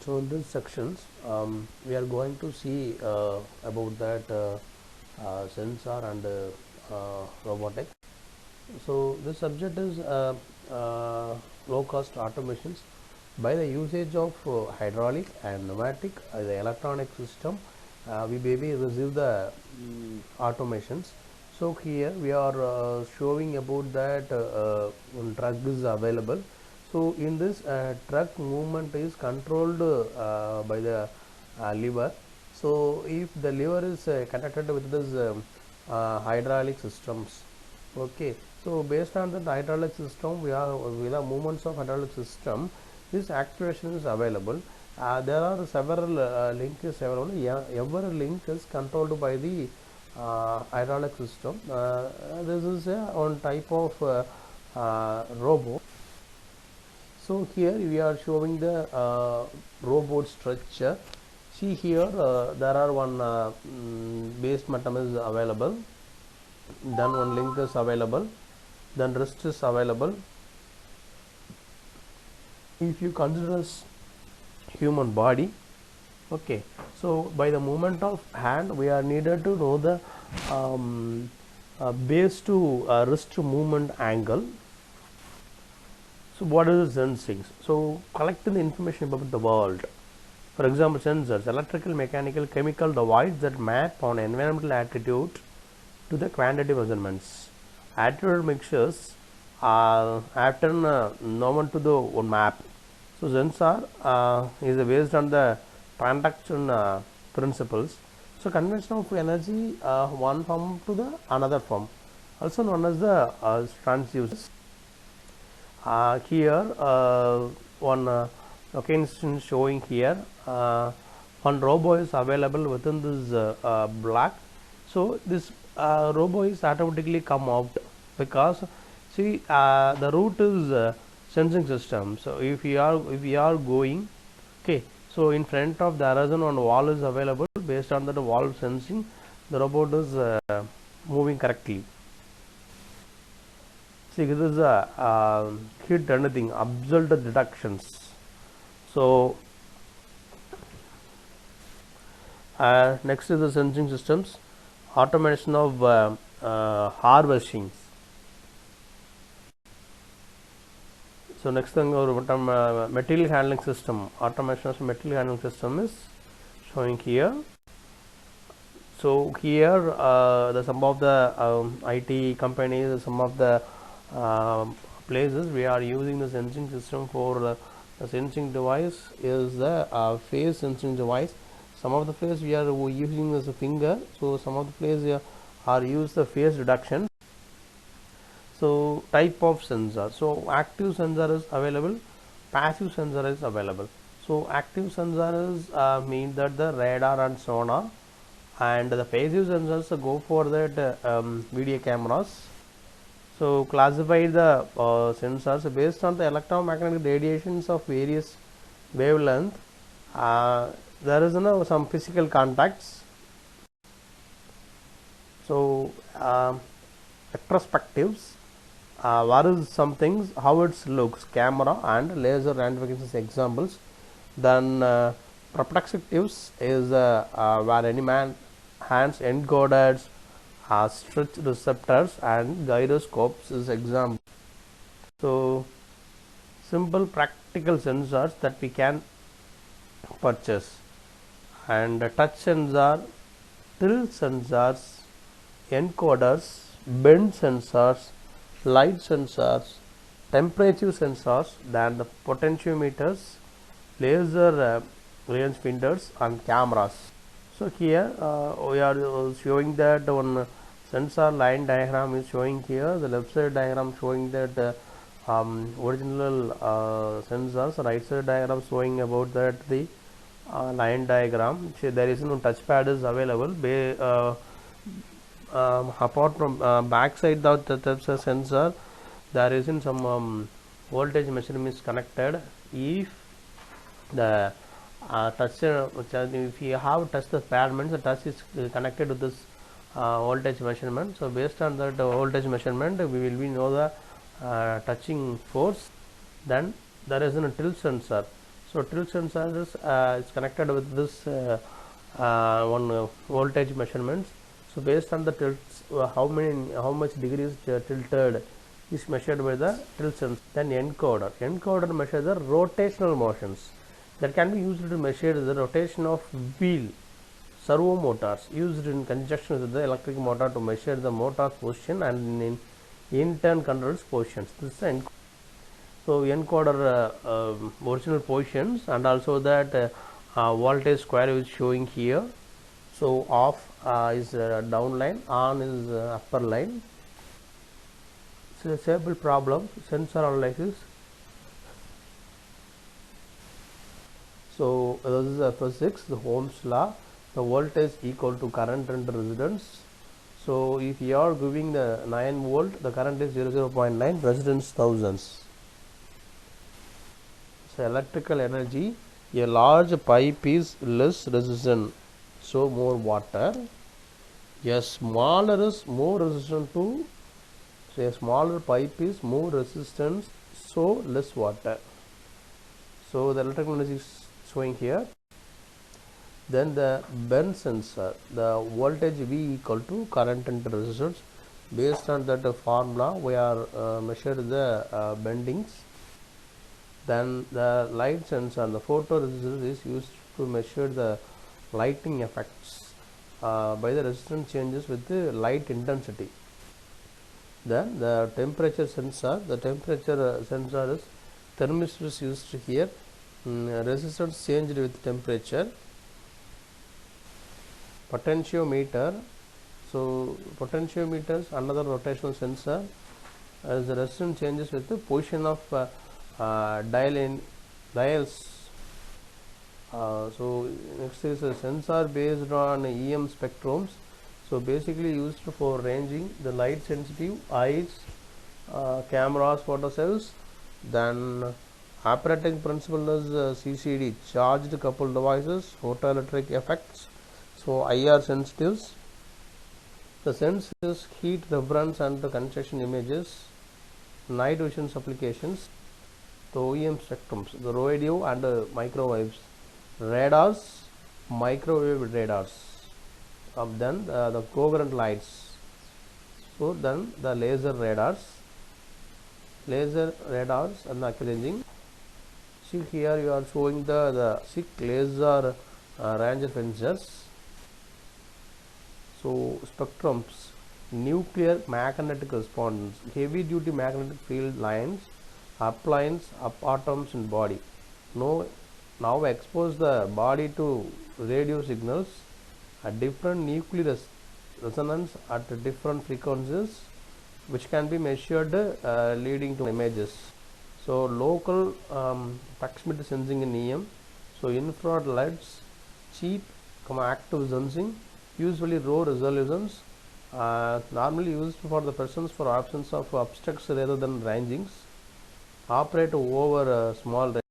So in this sections, we are going to see about that sensor and robotics. So this subject is low cost automations by the usage of hydraulic and pneumatic the electronic system. We maybe receive the automations. So here we are showing about that one truck is available. So in this truck movement is controlled by the lever. So if the lever is connected with this hydraulic systems, okay, so based on the hydraulic system, we have movements of hydraulic system, this actuation is available. There are several links available. Every link is controlled by the hydraulic system. This is one type of robot. So here we are showing the robot structure. See here there are one base button is available, then one link is available, then wrist is available. If you consider human body, okay, so by the movement of hand we are needed to know the base to wrist movement angle. So what is sensing? So collecting the information about the world. For example, sensors, electrical, mechanical, chemical devices that map on environmental attitude to the quantitative measurements. Attitude mixtures are often known to the one map. So sensor is based on the transaction principles. So conversion of energy one form to the another form, also known as the transducers. Here one location showing here one robot is available within this block. So this robot is automatically come out because see the route is sensing system. So if we are going, okay, so in front of the horizon one wall is available. Based on that wall sensing, the robot is moving correctly. See, this is a hit anything observed deductions. So next is the sensing systems, automation of harvesting. So next thing material handling system, automation of material handling system is showing here. So here the some of the IT companies, some of the places we are using the sensing system for the sensing device is the phase sensing device. Some of the place we are using as a finger, so some of the place are used the phase reduction. So type of sensor, so active sensor is available, passive sensor is available. So active sensor is mean that the radar and sonar, and the passive sensors go for that video cameras. So classify the sensors based on the electromagnetic radiations of various wavelength. There is some physical contacts. So retrospectives, what is some things, how it looks, camera and laser amplifications examples. Then propexectives is where any man hands encoded stretch receptors and gyroscopes is example. So simple practical sensors that we can purchase, and touch sensor, tilt sensors, encoders, bend sensors, light sensors, temperature sensors, then the potentiometers, laser range finders and cameras. So here we are showing that one sensor line diagram is showing here. The left side diagram showing that original sensors, right side diagram showing about that the line diagram. So there is no touchpad is available. Apart from back side of the sensor, there is in some voltage measurement is connected. If the touch, if you have touch the pad, means the touch is connected to this voltage measurement. So based on that voltage measurement, we will know the touching force. Then there is a tilt sensor. So tilt sensor is connected with this one voltage measurements. So based on the tilts, how much degrees tilted is measured by the tilt sensor. Then encoder measures the rotational motions that can be used to measure the rotation of wheel. Servo motors used in conjunction with the electric motor to measure the motor's position and in turn controls positions. This is the so encoder original positions, and also that voltage square is showing here. So off is down line, on is upper line. So a simple problem, sensor analysis. So this is physics, the Ohm's law. The voltage equal to current under resistance. So if you are giving the 9 volt, the current is 0.9, resistance thousands. So electrical energy, a large pipe is less resistant, so more water. A smaller is more resistant to, so a smaller pipe is more resistant, so less water. So the electrical energy is showing here. Then the bend sensor, the voltage V equal to current into resistance. Based on that formula, we are measured the bendings. Then the light sensor, the photoresistor is used to measure the lighting effects by the resistance changes with the light intensity. Then the temperature sensor, the temperature sensor is thermistor is used here. Resistance changed with temperature. Potentiometer, so potentiometer is another rotational sensor as the resistance changes with the position of dials. So next is a sensor based on EM spectrums. So basically used for ranging the light sensitive eyes, cameras, photocells. Then operating principle is CCD, charged coupled devices, photoelectric effects. So IR sensitives, the senses heat reference and the construction images, night vision applications, the OEM spectrums, the radio and microwaves, radars, microwave radars, then the coherent lights. So then the laser radars and the changing. See here you are showing the 6 laser range sensors. So spectrums, nuclear magnetic response, heavy duty magnetic field lines, uplines, up atoms in body. Now expose the body to radio signals at different nuclear resonance at different frequencies, which can be measured leading to images. So local proximity sensing in EM. So infrared lights, cheap, active sensing, usually low resolutions, normally used for the presence for absence of obstructs rather than rangings, operate over a small range.